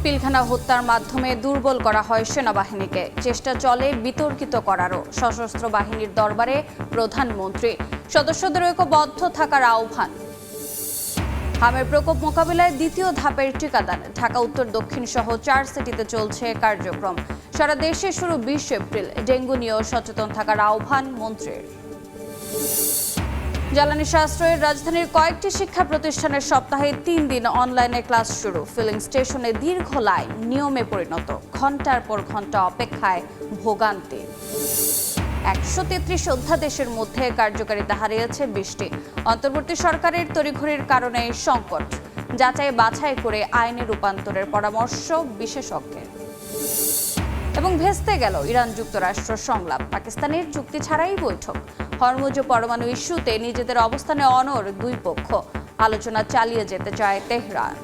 পিলখানা হত্যার মাধ্যমে দুর্বল করা হয় সেনাবাহিনীকে, চেষ্টা চলে বিতর্কিত করারও। সশস্ত্র বাহিনীর দরবারে প্রধানমন্ত্রী, সদস্যদের ঐক্যবদ্ধ থাকার আহ্বান। হামের প্রকোপ মোকাবিলায় দ্বিতীয় ধাপের টিকাদান। ঢাকা উত্তর দক্ষিণ সহ 4 সিটিতে চলছে কার্যক্রম। সারা দেশে শুরু 20 এপ্রিল। ডেঙ্গু নিয়েও সচেতন থাকার আহ্বান মন্ত্রীর। জ্বালানি সাশ্রয়ের রাজধানীর কয়েকটি শিক্ষা প্রতিষ্ঠানের সপ্তাহে 3 দিন অনলাইনে ক্লাস শুরু। ফিলিং স্টেশনে দীর্ঘ লাইন নিয়মে পরিণত। ঘন্টার পর ঘন্টা অপেক্ষায় ভোগান্তি। 133 অধ্যাদেশের মধ্যে কার্যকারিতা হারিয়েছে 20টি। অন্তর্বর্তী সরকারের তড়িঘড়ির কারণে সংকট। যাচাই বাছাই করে আইনে রূপান্তরের পরামর্শ বিশেষজ্ঞের। এবং ভেস্তে গেল ইরান যুক্তরাষ্ট্র সংলাপ। পাকিস্তানের চুক্তি ছাড়াই বৈঠক। হরমুজ পরমাণু ইস্যুতে নিজেদের অবস্থানে অনড় দুই পক্ষ। আলোচনা চালিয়ে যেতে চায় তেহরান।